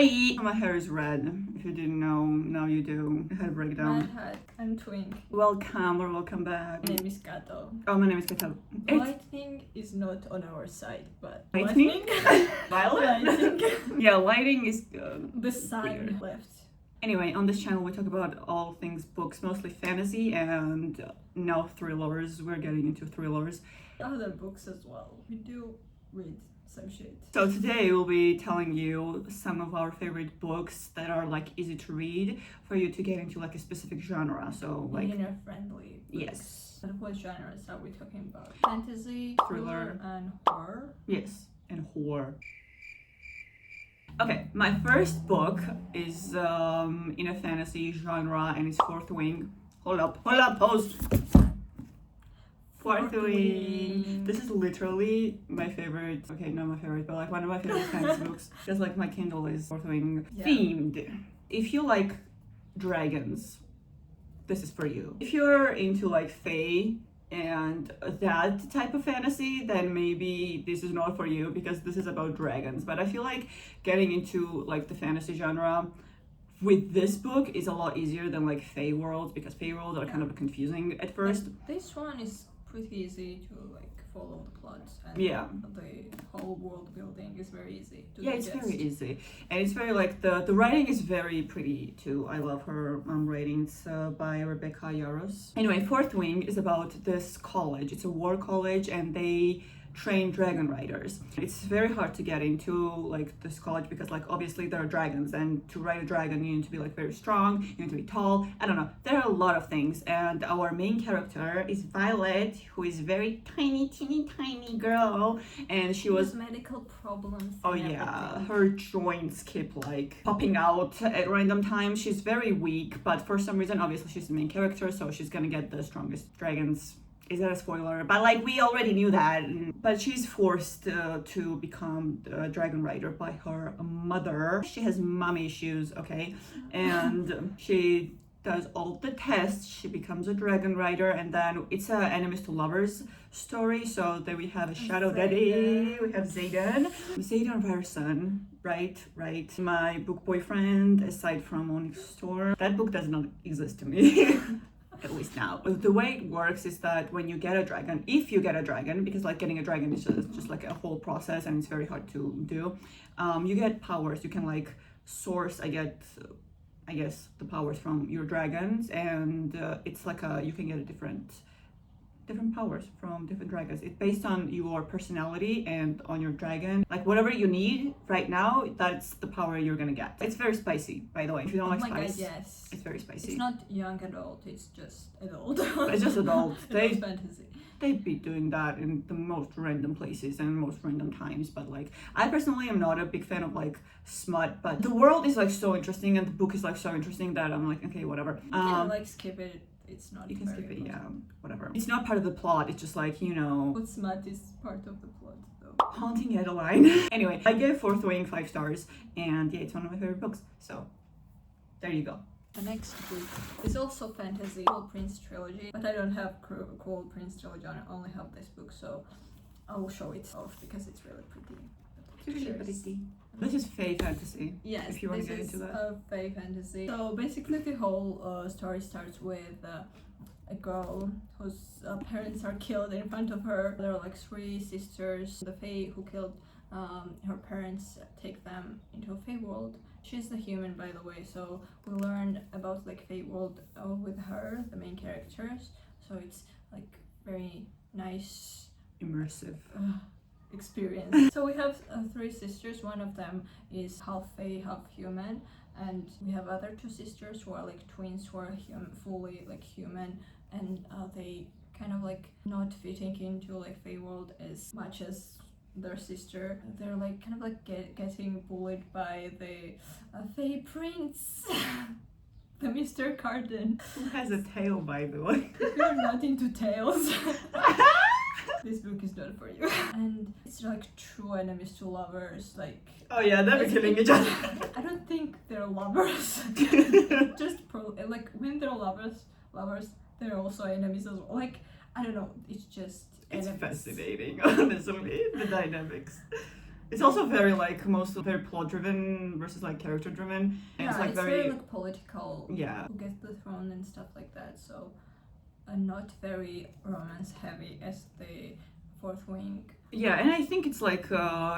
Hi! My hair is red. If you didn't know, now you do. I had a breakdown. My hat and twink. Welcome or welcome back. My name is Kato. Oh, my name is Ketta. Lightning is not on our side, but Lightning? Violet? Lighting. Yeah, lighting is The sign weird. left. Anyway, on this channel we talk about all things books, mostly fantasy and now thrillers. We're getting into thrillers. Other books as well. We do read some shit. So today we'll be telling you some of our favorite books that are like easy to read for you to get into like a specific genre. So like Beginner friendly books. Yes. And what genres are we talking about? Fantasy, Thriller. and horror. Yes, and horror. Okay, my first book is in a fantasy genre and it's Fourth Wing. Hold up, pause. Fourth Wing. This is literally my favorite, okay, not my favorite, but like one of my favorite fantasy books. Because like my Kindle is Fourth Wing themed. If you like dragons, this is for you. If you're into like fae and that type of fantasy, then maybe this is not for you because this is about dragons. But I feel like getting into like the fantasy genre with this book is a lot easier than like fae worlds, because fae worlds are kind of confusing at first. And this one is pretty easy to like follow the plot, and Yeah, the whole world building is very easy to yeah, it's digest. very easy, and it's very like the writing is very pretty too. I love her writings by Rebecca Yarros. Anyway, Fourth Wing is about this college. It's a war college and they train dragon riders. It's very hard to get into like this college because like obviously there are dragons, and to ride a dragon you need to be like very strong, you need to be tall, I don't know, there are a lot of things. And our main character is Violet, who is very tiny girl, and she was medical problems. oh and yeah, everything. her joints keep like popping out at random times. She's very weak, but for some reason obviously she's the main character, so she's gonna get the strongest dragons. Is that a spoiler? But like we already knew that. But she's forced to become a dragon rider by her mother. She has mom issues, okay? And she does all the tests. She becomes a dragon rider, and then it's a enemies to lovers story. So then we have a shadow daddy. We have Zayden Ryerson. Right. My book boyfriend, aside from Onyx Store. That book does not exist to me. At least now. The way it works is that when you get a dragon, if you get a dragon, because like getting a dragon is just like a whole process and it's very hard to do, you get powers. You can like source, I guess, the powers from your dragons, and it's like you can get different powers from different dragons. It's based on your personality and on your dragon. Like whatever you need right now, that's the power you're gonna get. It's very spicy, by the way. If you don't like spice, God, yes. it's very spicy. It's not young adult, it's just adult. It's just adult. Adult fantasy. They'd be doing that in the most random places and most random times, but like I personally am not a big fan of like smut, but the world is like so interesting and the book is like so interesting that I'm like, okay, whatever. You can like skip it. It's not. You can skip it, important. yeah, whatever. It's not part of the plot. It's just like, you know. But smut is part of the plot, though. Haunting Adeline. Anyway, I gave Fourth Wing 5 stars, and yeah, it's one of my favorite books. So there you go. The next book is also fantasy, Cruel Prince trilogy, but I don't have Cruel Prince trilogy. I only have this book, so I will show it off because it's really pretty. This is fae fantasy. Yes, if you want to get into that. A fae fantasy. So basically, the whole story starts with a girl whose parents are killed in front of her. There are like 3 sisters. The fae who killed her parents take them into a fae world. She's the human, by the way. So we learned about like fae world with her, the main characters. So it's like very nice, immersive. Experience. So we have 3 sisters. One of them is half fae, half human, and we have other 2 sisters who are like twins, who are fully like human, and they kind of like not fitting into like fae world as much as their sister. They're like kind of like getting bullied by the fae prince. The Mr. Carden. Who has a tail, by the way? If you're not into tails, this book is not for you. And it's like true enemies to lovers, like... Oh yeah, they're killing each other. I don't think they're lovers. Just like when they're lovers, they're also enemies as well. Like, I don't know, it's just It's enemies. fascinating, honestly, the dynamics. It's also very like mostly very plot driven versus like character driven. And Yeah, it's like it's very like political. Yeah. Who gets the throne and stuff like that. So, not very romance heavy as the Fourth Wing. Yeah, and I think it's like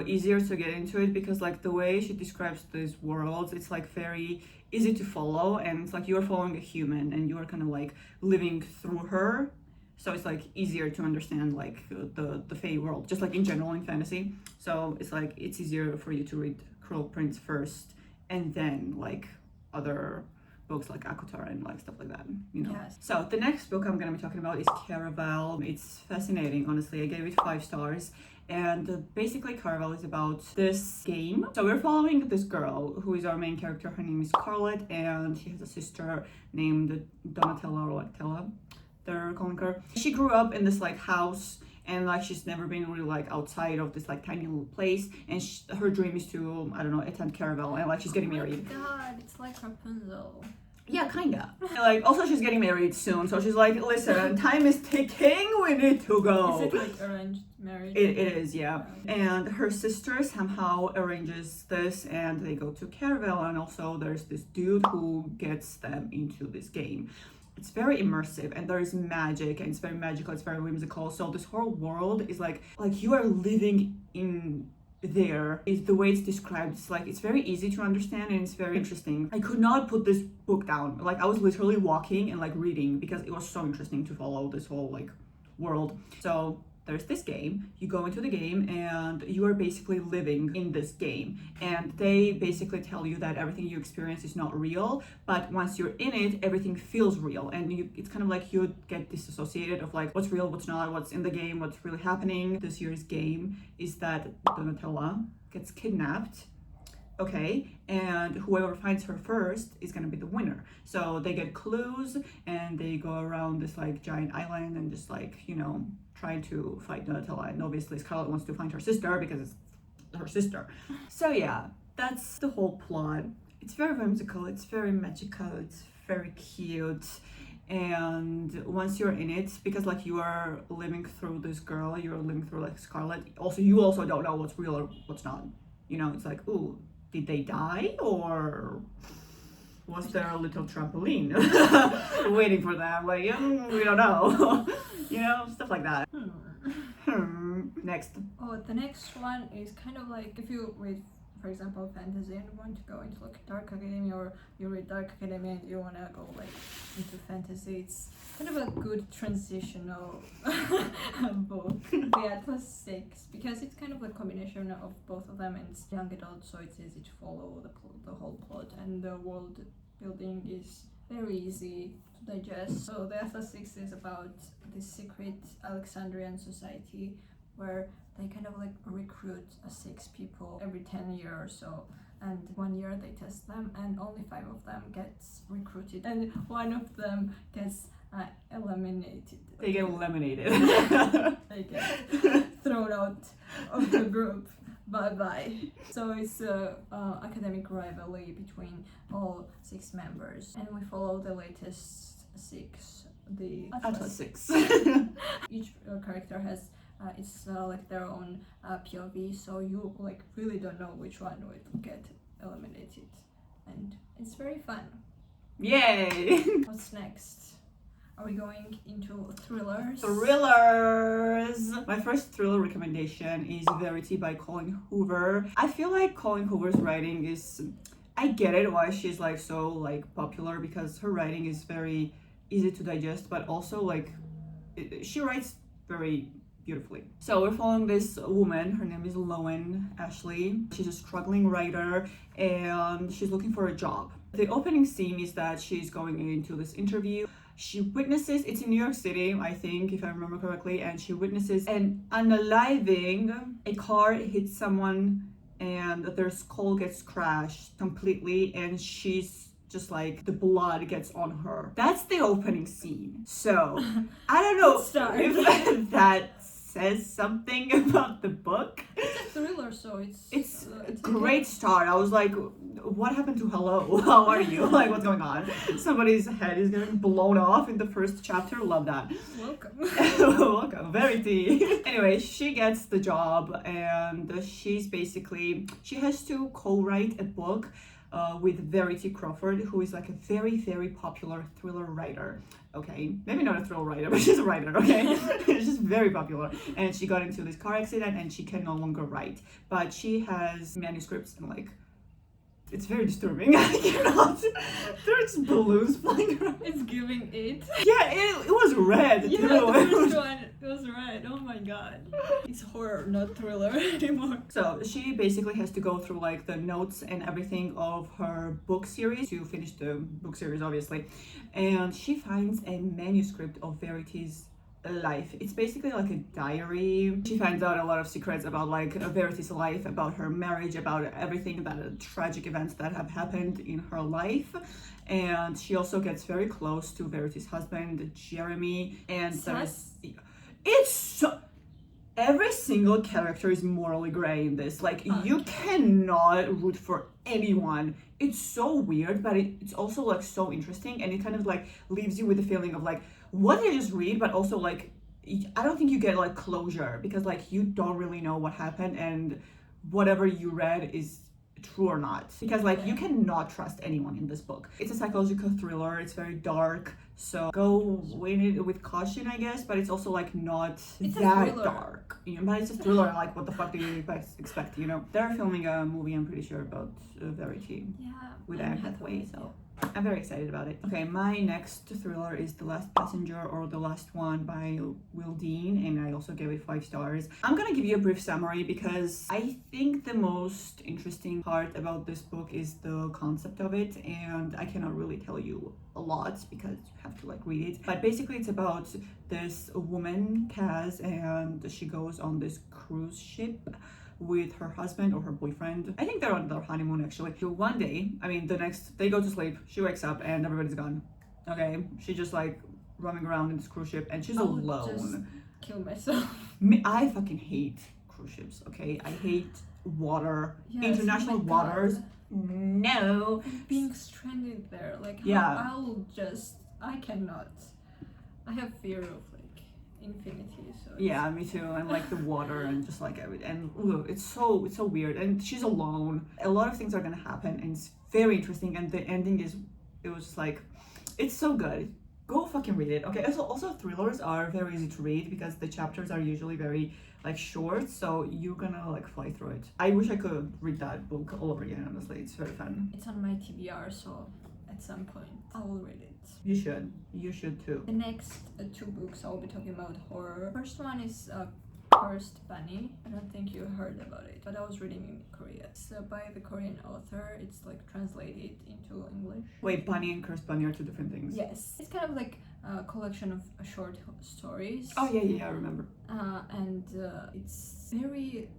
easier to get into it because like the way she describes these worlds, it's like very easy to follow, and it's like you're following a human and you're kind of like living through her. So it's like easier to understand like the Fae world, just like in general in fantasy. So it's like it's easier for you to read Cruel Prince first and then like other books like Akutar and like stuff like that, you know. Yes. So the next book I'm gonna be talking about is Caraval. It's fascinating, honestly. I gave it 5 stars. And basically Caraval is about this game. So we're following this girl who is our main character. Her name is Scarlett, and she has a sister named Donatella or like Tella, they're calling her. She grew up in this like house, and like she's never been really like outside of this like tiny little place, and her dream is to, I don't know, attend Caraval, and like she's getting married. Oh my god, it's like Rapunzel. Yeah, kinda. And, like also she's getting married soon, so she's like, listen, time is ticking, we need to go. Is it like arranged marriage? It is, yeah. And her sister somehow arranges this, and they go to Caraval, and also there's this dude who gets them into this game. It's very immersive, and there is magic, and it's very magical, it's very whimsical. So this whole world is like you are living in there. Is the way it's described. It's like it's very easy to understand, and it's very interesting. I could not put this book down. Like I was literally walking and like reading because it was so interesting to follow this whole like world. So there's this game, you go into the game and you are basically living in this game, and they basically tell you that everything you experience is not real, but once you're in it, everything feels real, and it's kind of like you get disassociated of like what's real, what's not, what's in the game, what's really happening. This year's game is that Donatella gets kidnapped, okay, and whoever finds her first is gonna be the winner. So they get clues and they go around this like giant island and just like, you know, trying to fight Donatella, and obviously Scarlett wants to find her sister because it's her sister. So yeah, that's the whole plot. It's very whimsical, it's very magical, it's very cute, and once you're in it, because like you are living through this girl, you're living through like Scarlett, also you also don't know what's real or what's not, you know. It's like, ooh, did they die, or was there a little trampoline waiting for them? Like, we don't know. You know, stuff like that. Next. Oh, the next one is kind of like if you read, for example, fantasy and you want to go into like Dark Academia, or you read Dark Academia and you want to go like into fantasy, it's kind of a good transitional book. The Atlas 6, because it's kind of a combination of both of them, and it's young adult, so it's easy to follow the whole plot, and the world building is very easy to digest. So the Atlas 6 is about this secret Alexandrian society where they kind of like recruit 6 people every 10 years or so, and 1 year they test them and only 5 of them gets recruited, and 1 of them gets eliminated. They get eliminated. They get thrown out of the group. Bye-bye. So it's a academic rivalry between all 6 members, and we follow the latest 6, the Atlas 6. Each character has it's like their own POV, so you like really don't know which one will get eliminated, and it's very fun. Yay! What's next? Are we going into thrillers? Thrillers! My first thriller recommendation is Verity by Colleen Hoover. I feel like Colleen Hoover's writing is... I get it why she's like so like popular, because her writing is very easy to digest, but also like she writes very beautifully. So we're following this woman, her name is Lowen Ashley. She's a struggling writer and she's looking for a job. The opening scene is that she's going into this interview. She witnesses, it's in New York City, I think, if I remember correctly, and she witnesses an unaliving. A car hits someone and their skull gets crashed completely, and she's just like, the blood gets on her. That's the opening scene. So, I don't know if that says something about the book. It's a thriller, so it's a great start. I was like, what happened to hello? How are you? Like, what's going on? Somebody's head is getting blown off in the first chapter. Love that. Welcome. Welcome, Verity. Anyway, she gets the job and she has to co-write a book with Verity Crawford, who is like a very, very popular thriller writer. Okay, maybe not a thriller writer, but she's a writer, okay? She's just very popular. And she got into this car accident and she can no longer write. But she has manuscripts and like, it's very disturbing. I cannot. There's balloons flying around. It's giving it. Yeah, it was red Yeah, too. the first one was red. Oh my god. It's horror, not thriller anymore. So she basically has to go through like the notes and everything of her book series to finish the book series, obviously. And she finds a manuscript of Verity's life. It's basically like a diary. She finds out a lot of secrets about like Verity's life, about her marriage, about everything that tragic events that have happened in her life. And she also gets very close to Verity's husband, Jeremy. And it's so, every single character is morally gray in this. Like, you cannot root for anyone. It's so weird, but it's also like so interesting, and it kind of like leaves you with the feeling of like, what did I just read? But also like, I don't think you get like closure, because like you don't really know what happened, and whatever you read is true or not, because like you cannot trust anyone in this book. It's a psychological thriller. It's very dark, so go in it with caution, I guess, but it's also like not that dark, you know. But it's a thriller. Like, what the fuck do you expect, you know? They're filming a movie, I'm pretty sure, about Verity with Anne Hathaway, so I'm very excited about it. Okay, my next thriller is The Last Passenger, or The Last One, by Will Dean, and I also gave it 5 stars. I'm gonna give you a brief summary because I think the most interesting part about this book is the concept of it, and I cannot really tell you a lot because you have to like read it. But basically it's about this woman, Kaz, and she goes on this cruise ship with her husband or her boyfriend. I think they're on their honeymoon actually. So one day, I mean the next, they go to sleep, she wakes up and everybody's gone. Okay, she's just like roaming around in this cruise ship and she's alone. Just kill myself. I fucking hate cruise ships, okay? I hate water, Yes, international oh my waters. God. No. Being stranded there, like Yeah. I cannot. I have fear of like infinity, so Yeah, me too. And like the water and just like everything. And ugh, it's so weird. And she's alone. A lot of things are gonna happen, and it's very interesting. And the ending it was just like, it's so good. Go fucking read it. Okay. Also thrillers are very easy to read because the chapters are usually very like short, so you're gonna like fly through it. I wish I could read that book all over again. Honestly, it's very fun. it's on my TBR, so at some point I will read it. You should too. The next 2 books I'll be talking about horror. First one is Cursed Bunny. I don't think you heard about it, but I was reading in Korea. It's by the Korean author. It's like translated into English. Wait, Bunny and Cursed Bunny are 2 different things. Yes, it's kind of like a collection of short stories. Oh yeah, I remember. And it's very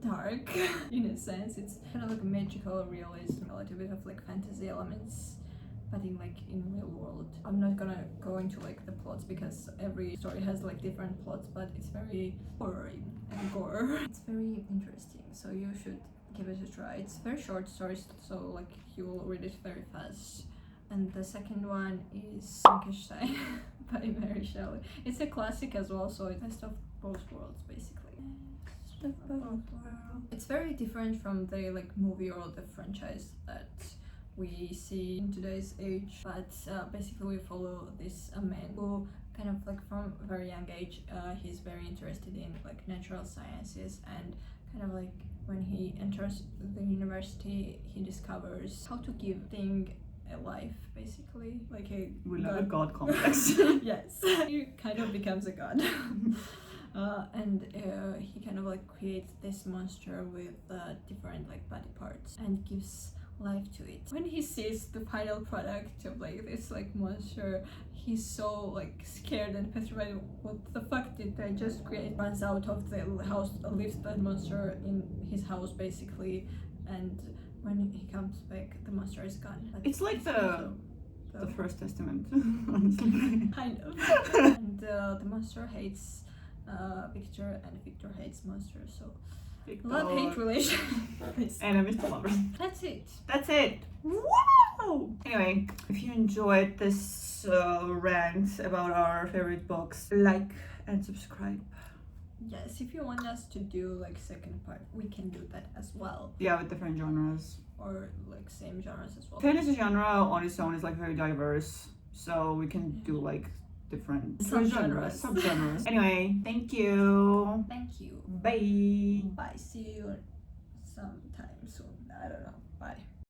dark in a sense. It's kind of like magical realism, a little bit of like fantasy elements, but in real world. I'm not gonna go into like the plots because every story has like different plots, but it's very horror and gore. It's very interesting, so you should give it a try. It's very short stories, so like you will read it very fast. And the second one is Frankenstein by Mary Shelley. It's a classic as well, so it's best of both worlds basically. It's very different from the like movie or the franchise that we see in today's age, but basically we follow this man who kind of like from a very young age he's very interested in like natural sciences, and kind of like when he enters the university he discovers how to give thing a life, basically like a god complex. Yes, he kind of becomes a god. And he kind of like creates this monster with different like body parts and gives life to it. When he sees the final product of like this like monster, he's so like scared and petrified. What the fuck did I just create? Runs out of the house, leaves the monster in his house basically, and when he comes back the monster is gone. It's like the First Testament, honestly. Kind of. And the monster hates Victor, and Victor hates monsters, so Love-hate relation. Enemies to lovers. That's it. That's it. Wow! Anyway, if you enjoyed this rant about our favorite books, like and subscribe. Yes, if you want us to do like second part, we can do that as well. Yeah, with different genres. Or like same genres as well. Fantasy genre on its own is like very diverse, so we can do like different subgenres. Anyway, thank you. Thank you. Bye. Bye. See you sometime soon. I don't know. Bye.